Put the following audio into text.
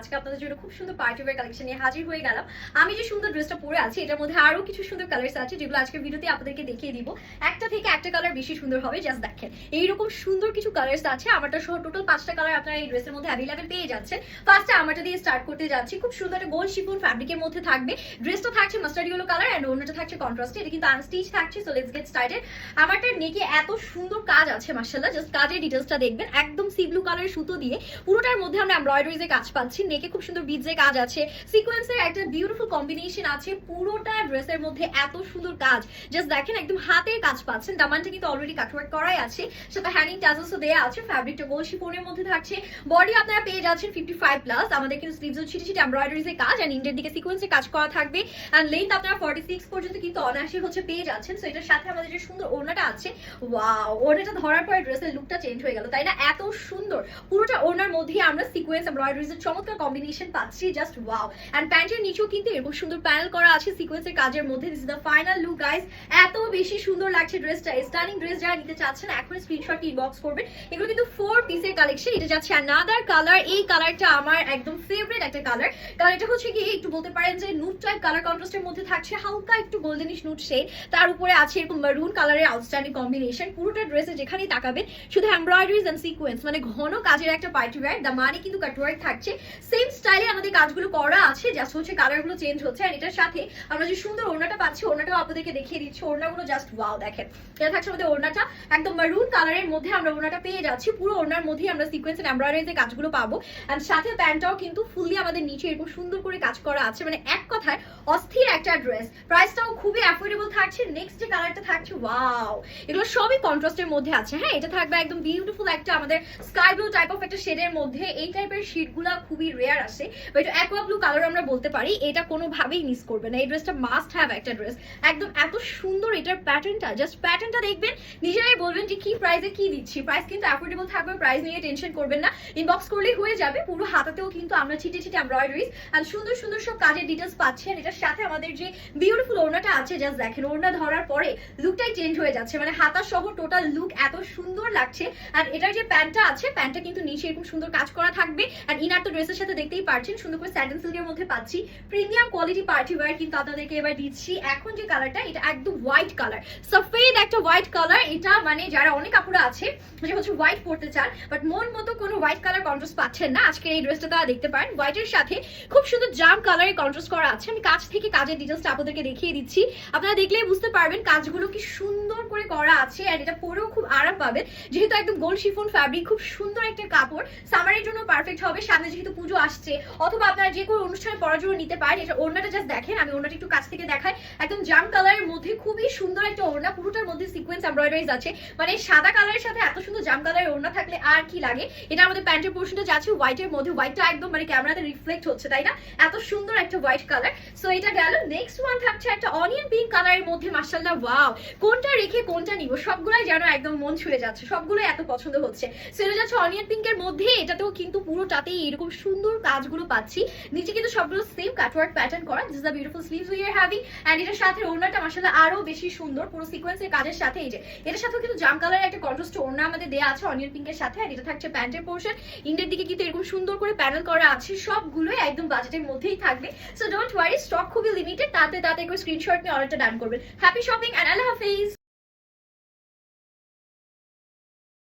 আজকে আপনাদের জন্য খুব সুন্দর পার্টি ওয়্যার কালেকশন নিয়ে হাজির হয়ে গেলাম। আমি যে সুন্দর ড্রেসটা পরে আছি এটার মধ্যে আরো কিছু সুন্দর কালার্স আছে যেগুলো আজকে ভিডিওতে আপনাদেরকে দেখিয়ে দিব। একটা থেকে একটা কালার বেশি সুন্দর হবে, জাস্ট দেখেন এইরকম সুন্দর কিছু কালার্স আছে। আমারটা সহ টোটাল 5টা কালার আপনারা এই ড্রেসের মধ্যে অ্যাভেলেবেল পেয়ে যাচ্ছেন। ফার্স্টে আমারটা দিয়ে স্টার্ট করতে যাচ্ছি। খুব সুন্দর একটা গোল্ড শিফন ফ্যাব্রিকের মধ্যে থাকবে। ড্রেসটা থাকছে মাস্টার্ড ইয়েলো কালার এন্ড ওড়নাটা থাকছে কন্ট্রাস্টে। এটা কিন্তু আনস্টিচ থাকছে। So let's get started. আমারটার নেকে এত সুন্দর কাজ আছে মাশাআল্লাহ, জাস্ট কাজের ডিটেইলসটা দেখবেন। একদম সি ব্লু কালারের সুতো দিয়ে পুরোটার মধ্যে আমরা এমব্রয়ডারিজে কাজ পাচ্ছি। নেকে খুব সুন্দর বিডসে কাজ আছে, সিকোয়েন্সের একটা বিউটিফুল কম্বিনেশন আছে। পুরোটা ড্রেসের মধ্যে এত সুন্দর কাজ, জাস্ট দেখেন একদম হাতের কাজ পাচ্ছেন। দামানটা কিন্তু অলরেডি কাটওয়ার্ক করাই আছে, সাথে হ্যাঙ্গিং টাজেলসও দেয়া আছে। ফ্যাব্রিকটা গোল্ড শিফনের মধ্যে থাকছে। বডি আপনারা পেয়ে যাচ্ছেন 55 প্লাস। আমাদের কিন্তু স্লিভসও ছিটে ছিটে এমব্রয়ডারিজে কাজ এন্ড ইন্ডের দিকে সিকোয়েন্সে কাজ করা থাকবে। এন্ড লেন্থ আপনারা 46 পর্যন্ত কিন্তু অনায়াসে হচ্ছে পেয়ে যাচ্ছেন। সো এটার সাথে আমাদের যে সুন্দর ওড়নাটা আছে, ওয়াও, ওড়নাটা ধরার পর ড্রেসের লুকটা চেঞ্জ হয়ে গেল, তাই না? এত সুন্দর পুরোটা ওড়নার মধ্যে আমরা সিকোয়েন্স এমব্রয়ডারিজের চমৎকার কম্বিনেশন পাচ্ছি, জাস্ট ওয়াও। এন্ড প্যান্টের নিচেও কিন্তু এরকম সুন্দর প্যানেল করা আছে সিকোয়েন্সের কাজের মধ্যে। This is the final look guys. এত বেশি সুন্দর লাগছে ড্রেসটা। স্টানিং ড্রেস যারা নিতে চাচ্ছেন এখন স্ক্রিনশট ইনবক্স করবেন। এগুলো কিন্তু 4 পিসের কালেকশন। এটা যাচ্ছে অ্যানাদার কালার। এই কালারটা আমার একদম ফেভারিট একটা কালার। কালারটা হচ্ছে কি একটু বলতে পারেন যে নুড টাইপ কালার কন্ট্রাস্টের মধ্যে থাকছে, হালকা একটু গোল্ডেনিশ নুড শেড। তার উপরে আছে এরকম মারুন কালারের আউটস্ট্যান্ডিং কম্বিনেশন। পুরোটা ড্রেসে যেখানেই তাকাবেন শুধু এমব্রয়ডারিজ এন্ড সিকোয়েন্স, মানে ঘন কাজের একটা পার্টি ওয়্যার। দামানে কিন্তু কাটওয়ার্ক থাকছে। সেম স্টাইলে আমাদের কাজগুলো করা আছে, জাস্ট হচ্ছে কালারগুলো চেঞ্জ হচ্ছে। আর এটার সাথে আমরা যে সুন্দর ওড়নাটা পাচ্ছি, ওড়নাটাও আপনাদেরকে দেখিয়ে দিচ্ছি। ওড়নাগুলো জাস্ট ওয়াও, দেখেন। এটা থাকছে আমাদের ওড়নাটা একদম মারুন কালারের মধ্যে আমরা ওড়নাটা পেয়ে যাচ্ছি। পুরো ওড়নার মধ্যেই আমরা সিকোয়েন্স এন্ড এমব্রয়ডারিজের কাজগুলো পাবো। এন্ড সাথে প্যান্টটাও কিন্তু ফুললি আমাদের নিচে এরকম সুন্দর করে কাজ করা আছে। মানে এক কথায় অস্থির একটা ড্রেস। প্রাইসটাও খুবই অ্যাফোর্ডেবল থাকছে। নেক্সট যে কালারটা থাকছে, ওয়াও, এগুলো সবই কন্ট্রাস্টের মধ্যে আছে। হ্যাঁ, এটা থাকবে একদম বিউটিফুল একটা আমাদের স্কাই ব্লু টাইপ অফ একটা শেডের মধ্যে। এই টাইপের শেডগুলো খুবই রেয়ার আসে, বা এটা অ্যাকোয়া ব্লু কালার আমরা বলতে পারি। এটা কোনোভাবেই মিস করবে না। এই ড্রেসটা মাস্ট হ্যাভ একটা ড্রেস। একদম এত সুন্দর এটার প্যাটার্নটা, জাস্ট প্যাটার্নটা দেখবেন নিজেরাই বলবেন যে কি প্রাইসে কি দিচ্ছি। প্রাইস কিন্তু অ্যাফোর্ডেবল থাকবে, প্রাইস নিয়ে টেনশন করবেন না। ইনবক্স করলেই হয়ে যাবে। পুরো হাতাতেও কিন্তু আমরা ছিটে ছিটে এমব্রয়ডারিজ আর সুন্দর সুন্দর সব কাজের ডিটেলস পাচ্ছেন। এটার সাথে আমাদের যে বিউটিফুল ওড়নাটা আছে, জাস্ট দেখেন ওড়না ধরার পরে লুকটাই চেঞ্জ হয়ে যাচ্ছে। মানে হাতা সহ টোটাল লুক এত সুন্দর লাগছে। আর এটার যে প্যান্টটা আছে, প্যান্টটা কিন্তু নিচে এরকম সুন্দর কাজ করা থাকবে। আর ইনার তো ড্রেসের সাথে দেখতেই পাচ্ছেন সুন্দর করে স্যান্ডেল সিল্কের মধ্যে পাচ্ছি। প্রিমিয়াম কোয়ালিটি পার্টি ওয়্যার কিন্তু আপনাদেরকে এবার দিচ্ছি। এখন যে কালারটা, এটা একদম হোয়াইট কালার, সফেদ একটা হোয়াইট কালার। এটা মানে যারা অনেক কাপড় আছে যে হচ্ছে হোয়াইট পরতে চান বাট মন মতো কোনো হোয়াইট কালার কন্ট্রাস্ট পাচ্ছেন না, আজকে এই ড্রেসটা তারা দেখতে পারেন। হোয়াইটের সাথে খুব সুন্দর জাম কালারের কন্ট্রাস্ট করা আছে। আমি কাছ থেকে কাজের ডিটেলসটা আপনাদেরকে দেখিয়ে দিচ্ছি। আপনারা দেখলেই বুঝতে পারবেন কাজগুলো কি সুন্দর করে করা আছে। আর এটা পরেও খুব আরাম পাবেন, যেহেতু একদম গোল্ড শিফন ফ্যাব্রিক। খুব সুন্দর একটা কাপড়, সামারের জন্য পারফেক্ট হবে। সামনে যেহেতু পুজো আসছে, অথবা আপনারা যে কোনো অনুষ্ঠানে পরার জন্য নিতে পারেন। এটা ওড়নাটা জাস্ট দেখেন, আমি ওড়নাটা একটু কাছ থেকে দেখাই। একদম জাম কালারের মধ্যে খুবই সুন্দর একটা ওড়না। পুরোটার মধ্যে সিকোয়েন্স এমব্রয়ডারিজ আছে। মানে সাদা কালারের সাথে এত সুন্দর জাম কালারের ওড়না থাকলে আর কি লাগে। এটা আমাদের প্যান্টের পোর্শনটা যাচ্ছে হোয়াইটের মধ্যে। হোয়াইটটা একদম মানে ক্যামেরাতে রিফ্লেক্ট হচ্ছে, তাই না? এত সুন্দর একটা হোয়াইট কালার। সো এটা গেল। নেক্সট ওয়ান থাকছে একটা অনিয়ন পিঙ্ক কালারের মধ্যে। মাশাআল্লাহ, ওয়াও, কোনটা রেখে কোনটা নিব সবগুলাই যেন একদম মন ছুঁয়ে যাচ্ছে। সবগুলোই এত পছন্দ হচ্ছে। সো এটা যাচ্ছে অনিয়ন পিঙ্কের মধ্যে। এটাতেও কিন্তু পুরোটাতেই এরকম সুন্দর কাজগুলো পাচ্ছি। নিচে কিন্তু সবগুলো সেম কাটওয়ার্ক প্যাটার্ন করা। This is the beautiful sleeves we are having. And এটার সাথে ওড়নাটা মাশাআল্লাহ আরো বেশি সুন্দর, পুরো সিকোয়েন্সের কাজের সাথে। এই যে এটার সাথেও কিন্তু জাম কালারের একটা কন্ট্রাস্ট ওড়না আমাদের দেয়া আছে অনিয়ন পিঙ্কের সাথে। আর এটা থাকছে প্যান্টের পোর্শন। ইন্ডের দিকে কিন্তু এরকম সুন্দর করে প্যানেল করা আছে। সবগুলোই একদম বাজেটের মধ্যেই থাকবে। সো ডোন্ট ওয়ারি, স্টক খুবই লিমিটেড। তাতে করে স্ক্রিনশট নিয়ে অর্ডারটা ডান করবেন। হ্যাপি শপিং এন্ড আল্লাহ হাফেজ।